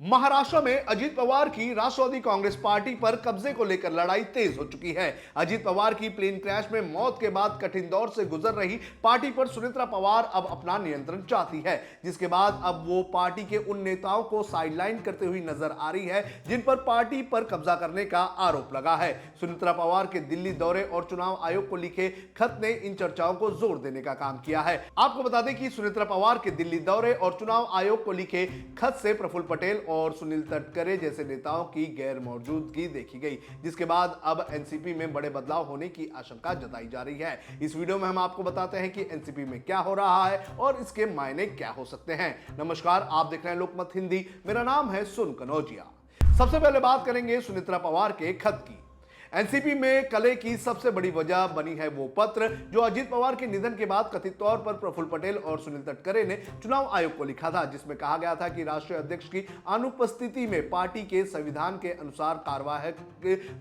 महाराष्ट्र में अजीत पवार की राष्ट्रवादी कांग्रेस पार्टी पर कब्जे को लेकर लड़ाई तेज हो चुकी है। अजीत पवार की प्लेन क्रैश में मौत के बाद कठिन दौर से गुजर रही पार्टी पर सुनेत्रा पवार अब अपना नियंत्रण चाहती है, जिसके बाद अब वो पार्टी के उन नेताओं को साइडलाइन करते हुए नजर आ रही है जिन पर पार्टी पर कब्जा करने का आरोप लगा है। सुनेत्रा पवार के दिल्ली दौरे और चुनाव आयोग को लिखे खत ने इन चर्चाओं को जोर देने का काम किया है। आपको बता दें कि सुनेत्रा पवार के दिल्ली दौरे और चुनाव आयोग को लिखे खत से प्रफुल्ल पटेल और सुनील तटकरे जैसे नेताओं की गैर मौजूदगी देखी गई, जिसके बाद अब एनसीपी में बड़े बदलाव होने की आशंका जताई जा रही है। इस वीडियो में हम आपको बताते हैं कि एनसीपी में क्या हो रहा है और इसके मायने क्या हो सकते हैं। नमस्कार, आप देख रहे हैं लोकमत हिंदी। मेरा नाम है सुन कनौजिया। सबसे पहले बात करेंगे सुनेत्रा पवार के खत की। एनसीपी में कलह की सबसे बड़ी वजह बनी है वो पत्र जो अजीत पवार के निधन के बाद कथित तौर पर प्रफुल्ल पटेल और सुनील तटकरे ने चुनाव आयोग को लिखा था, जिसमें कहा गया था कि राष्ट्रीय अध्यक्ष की अनुपस्थिति में पार्टी के संविधान के अनुसार कार्यवाहक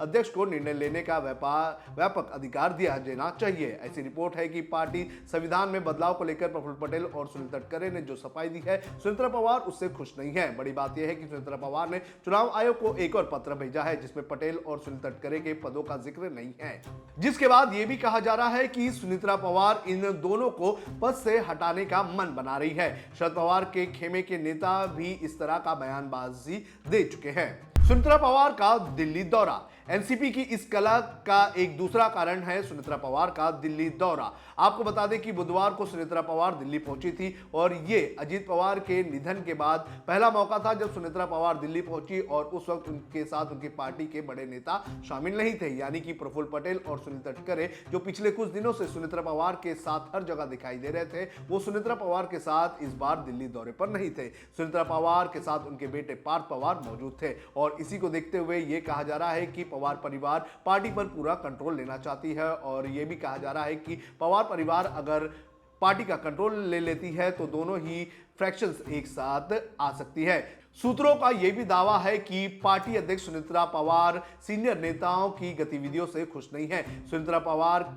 अध्यक्ष को निर्णय लेने का व्यापक अधिकार दिया जाना चाहिए। ऐसी रिपोर्ट है कि पार्टी संविधान में बदलाव को लेकर प्रफुल्ल पटेल और सुनील तटकरे ने जो सफाई दी है, सुनेत्रा पवार उससे खुश नहीं है। बड़ी बात यह है कि सुनेत्रा पवार ने चुनाव आयोग को एक और पत्र भेजा है जिसमें पटेल और सुनील तटकरे के पदों का जिक्र नहीं है, जिसके बाद यह भी कहा जा रहा है कि सुनेत्रा पवार इन दोनों को पद से हटाने का मन बना रही है। शरद पवार के खेमे के नेता भी इस तरह का बयानबाजी दे चुके हैं। सुनेत्रा पवार का दिल्ली दौरा। एनसीपी की इस कलह का एक दूसरा कारण है सुनेत्रा पवार का दिल्ली दौरा। आपको बता दें कि बुधवार को सुनेत्रा पवार दिल्ली पहुंची थी और ये अजीत पवार के निधन के बाद पहला मौका था जब सुनेत्रा पवार दिल्ली पहुंची और उस वक्त उनके साथ उनकी पार्टी के बड़े नेता शामिल नहीं थे, यानी कि प्रफुल्ल पटेल और सुनील तटकरे, जो पिछले कुछ दिनों से सुनेत्रा पवार के साथ हर जगह दिखाई दे रहे थे। वो सुनेत्रा पवार के साथ इस बार दिल्ली दौरे पर नहीं थे। सुनेत्रा पवार के साथ उनके बेटे पार्थ पवार मौजूद थे और इसी को देखते हुए यह कहा जा रहा है कि पवार परिवार पार्टी पर पूरा कंट्रोल लेना चाहती है और यह भी कहा जा रहा है कि पवार परिवार अगर पार्टी का कंट्रोल ले लेती है तो दोनों ही फ्रैक्शंस एक साथ आ सकती है। सूत्रों का यह भी दावा है कि पार्टी अध्यक्ष सुनेत्रा पवार सीनियर नेताओं की गतिविधियों से खुश नहीं है। सुनेत्रा पवार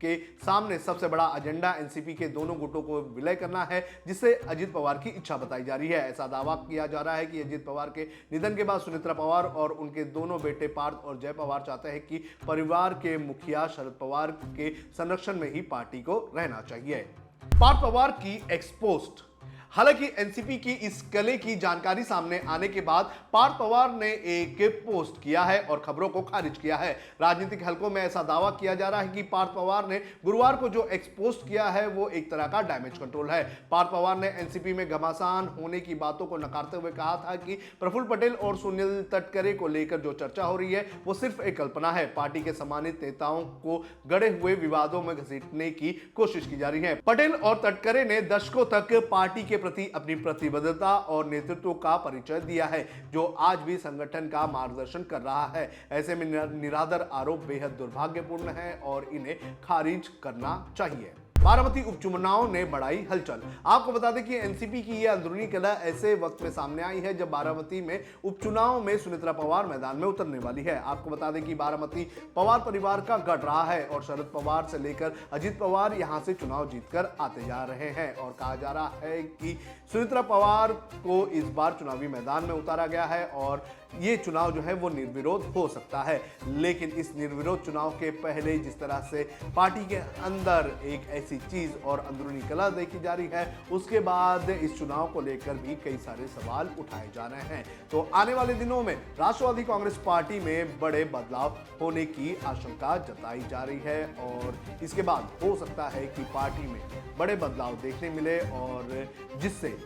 के सामने सबसे बड़ा एजेंडा एनसीपी के दोनों गुटों को विलय करना है, जिससे अजीत पवार की इच्छा बताई जा रही है। ऐसा दावा किया जा रहा है कि अजीत पवार के निधन के बाद सुनेत्रा पवार और उनके दोनों बेटे पार्थ और जय पवार चाहते हैं कि परिवार के मुखिया शरद पवार के संरक्षण में ही पार्टी को रहना चाहिए। पार्थ पवार की एक्सपोस्ट। हालांकि एनसीपी की इस कलह की जानकारी सामने आने के बाद पार्थ पवार ने एक पोस्ट किया है और खबरों को खारिज किया है। राजनीतिक हलकों में ऐसा दावा किया जा रहा है कि पार्थ पवार ने गुरुवार को जो एक्सपोस्ट किया है वो एक तरह का डैमेज कंट्रोल है। पार्थ पवार ने एनसीपी में घमासान होने की बातों को नकारते हुए कहा था कि प्रफुल्ल पटेल और सुनील तटकरे को लेकर जो चर्चा हो रही है वो सिर्फ एक कल्पना है। पार्टी के सम्मानित नेताओं को गड़े हुए विवादों में घसीटने की कोशिश की जा रही है। पटेल और तटकरे ने दशकों तक पार्टी के प्रति अपनी प्रतिबद्धता और नेतृत्व का परिचय दिया है, जो आज भी संगठन का मार्गदर्शन कर रहा है। ऐसे में निरादर आरोप बेहद दुर्भाग्यपूर्ण है और इन्हें खारिज करना चाहिए। बारामती उपचुनाव ने बढ़ाई हलचल। आपको बता दें कि एनसीपी की यह अंदरूनी कलह ऐसे वक्त में सामने आई है जब बारामती में उपचुनाव में सुनेत्रा पवार मैदान में उतरने वाली है। आपको बता दें कि बारामती पवार परिवार का गढ़ रहा है और शरद पवार से लेकर अजीत पवार यहां से चुनाव जीतकर आते जा रहे हैं और कहा जा रहा है कि सुनेत्रा पवार को इस बार चुनावी मैदान में उतारा गया है और ये चुनाव जो है वो निर्विरोध हो सकता है। लेकिन इस निर्विरोध चुनाव के पहले जिस तरह से पार्टी के अंदर एक ऐसी चीज और अंदरूनी कलह देखी जा रही है, उसके बाद इस चुनाव को लेकर भी कई सारे सवाल उठाए जा रहे हैं। तो आने वाले दिनों में राष्ट्रवादी कांग्रेस पार्टी में बड़े बदलाव होने की आशंका जताई जा रही है और इसके बाद हो सकता है कि पार्टी में बड़े बदलाव देखने मिले और जिससे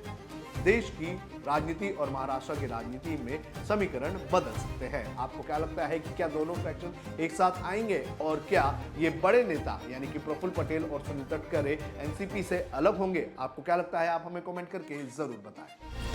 देश की राजनीति और महाराष्ट्र की राजनीति में समीकरण बदल सकते हैं। आपको क्या लगता है कि क्या दोनों फैक्शन एक साथ आएंगे और क्या ये बड़े नेता यानी कि प्रफुल्ल पटेल और सुनील तटकरे एनसीपी से अलग होंगे? आपको क्या लगता है? आप हमें कमेंट करके जरूर बताएं।